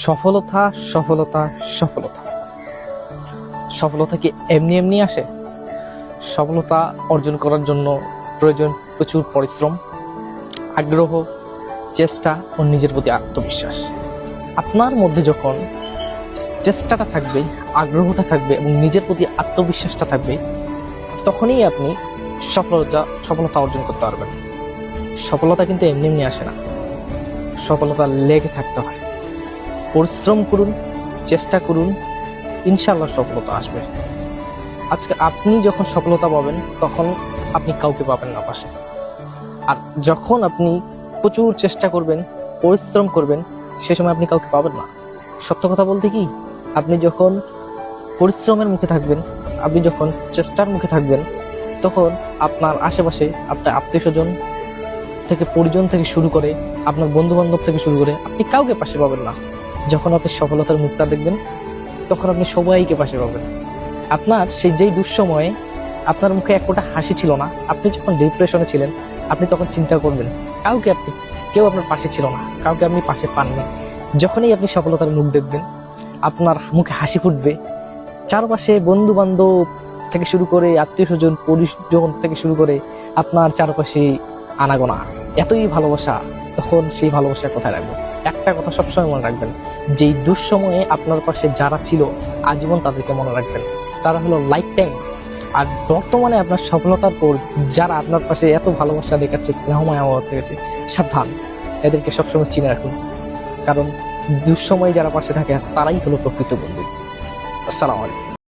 সফলতা সফলতা সফলতা সফলতা কি এমনি এমনি আসে? সফলতা অর্জন করার জন্য প্রয়োজন প্রচুর পরিশ্রম, আগ্রহ, চেষ্টা ও নিজের প্রতি আত্মবিশ্বাস। আপনার মধ্যে যখন চেষ্টাটা থাকবে, আগ্রহটা থাকবে এবং নিজের প্রতি আত্মবিশ্বাসটা থাকবে, তখনই আপনি সফলতা অর্জন করতে পারবেন। সফলতা কিন্তু এমনি এমনি আসে না, সফলতা লেগে থাকতে হয়। পরিশ্রম করুন, চেষ্টা করুন, ইনশাআল্লাহ সফলতা আসবে। আজকে আপনি যখন সফলতা পাবেন তখন আপনি কাউকে পাবেন না পাশে। আর যখন আপনি প্রচুর চেষ্টা করবেন, পরিশ্রম করবেন, সে সময় আপনি কাউকে পাবেন না। সত্য কথা বলতে কি, আপনি যখন পরিশ্রমের মুখে থাকবেন, আপনি যখন চেষ্টার মুখে থাকবেন, তখন আপনার আশেপাশে আপনার আত্মীয়স্বজন থেকে, পরিজন থেকে শুরু করে, আপনার বন্ধু বান্ধব থেকে শুরু করে আপনি কাউকে পাশে পাবেন না। যখন আপনি সফলতার মুখটা দেখবেন, তখন আপনি সবাইকে পাশে পাবেন। আপনার সেই যেই দুঃসময়ে আপনার মুখে এক ফোঁটা হাসি ছিল না, আপনি যখন ডিপ্রেশনে ছিলেন, আপনি তখন চিন্তা করবেন কেউ আপনার পাশে ছিল না, কাউকে আপনি পাশে পাননি। যখনই আপনি সফলতার মুখ দেখবেন, আপনার মুখে হাসি ফুটবে, চারপাশে বন্ধু বান্ধব থেকে শুরু করে, আত্মীয় স্বজন, পরিজন থেকে শুরু করে আপনার চারপাশে আনাগোনা, এতই ভালোবাসা, তখন সেই ভালোবাসা কোথায় রাখবেন? একটা কথা সবসময় মনে রাখবেন, যেই দুঃসময়ে আপনার পাশে যারা ছিল আজীবন তাদেরকে মনে রাখবেন, তারা হলো লাইফ টাইম। আর বর্তমানে আপনার সফলতার পর যারা আপনার পাশে এত ভালোবাসা দেখাচ্ছে, স্নেহময় আবহাওয়া থেকেছে, সাবধান, এদেরকে সবসময় চিনে রাখুন। কারণ দুঃসময়ে যারা পাশে থাকে তারাই হলো প্রকৃত বন্ধু। আসসালামু আলাইকুম।